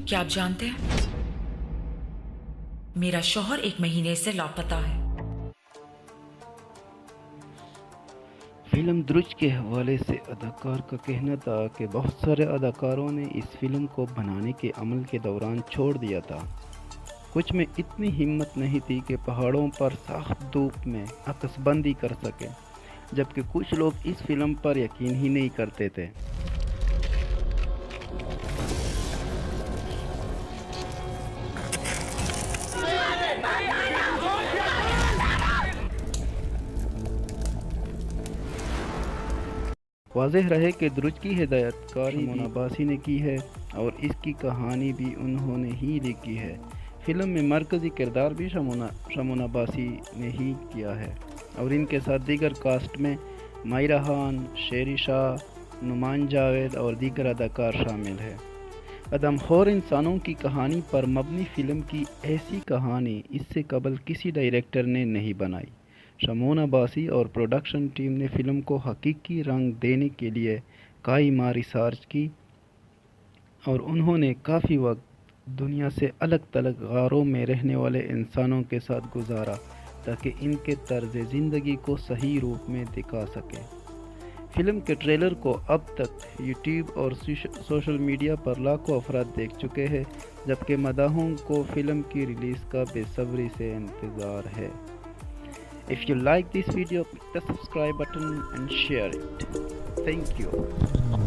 क्या आप जानते हैं मेरा शौहर 1 महीने से लापता है। फिल्म द्रुज के हवाले से अदाकार का कहना था कि बहुत सारे अदाकारों ने इस फिल्म को बनाने के अमल के दौरान छोड़ दिया था। कुछ में इतनी हिम्मत नहीं थी कि पहाड़ों पर सख्त धूप में अकसबंदी कर सके, जबकि कुछ लोग इस फिल्म पर यकीन ही नहीं करते थे। वाज़ेह रहे कि द्रुज की हिदायतकारी शमोन अब्बासी ने की है और इसकी कहानी भी उन्होंने ही लिखी है। फिल्म में मरकज़ी किरदार भी शमोन अब्बासी ने ही किया है और इनके साथ दीगर कास्ट में मायरा खान, शेरी शाह, नुमान जावेद और दीगर अदाकार शामिल है। आदमखोर इंसानों की कहानी पर मबनी फ़िल्म की ऐसी कहानी इससे कबल किसी डायरेक्टर ने नहीं बनाई। शमोन अब्बासी और प्रोडक्शन टीम ने फ़िल्म को हकीकी रंग देने के लिए कई माह रिसर्च की और उन्होंने काफ़ी वक्त दुनिया से अलग थलग गारों में रहने वाले इंसानों के साथ गुजारा ताकि इनके तर्ज ज़िंदगी को सही रूप में दिखा सके। फ़िल्म के ट्रेलर को अब तक यूट्यूब और सोशल मीडिया पर लाखों अफराद देख चुके हैं, जबकि मदाहों को फ़िल्म की रिलीज़ का बेसब्री से इंतज़ार है। If you like this video, click the subscribe button and share it. Thank you.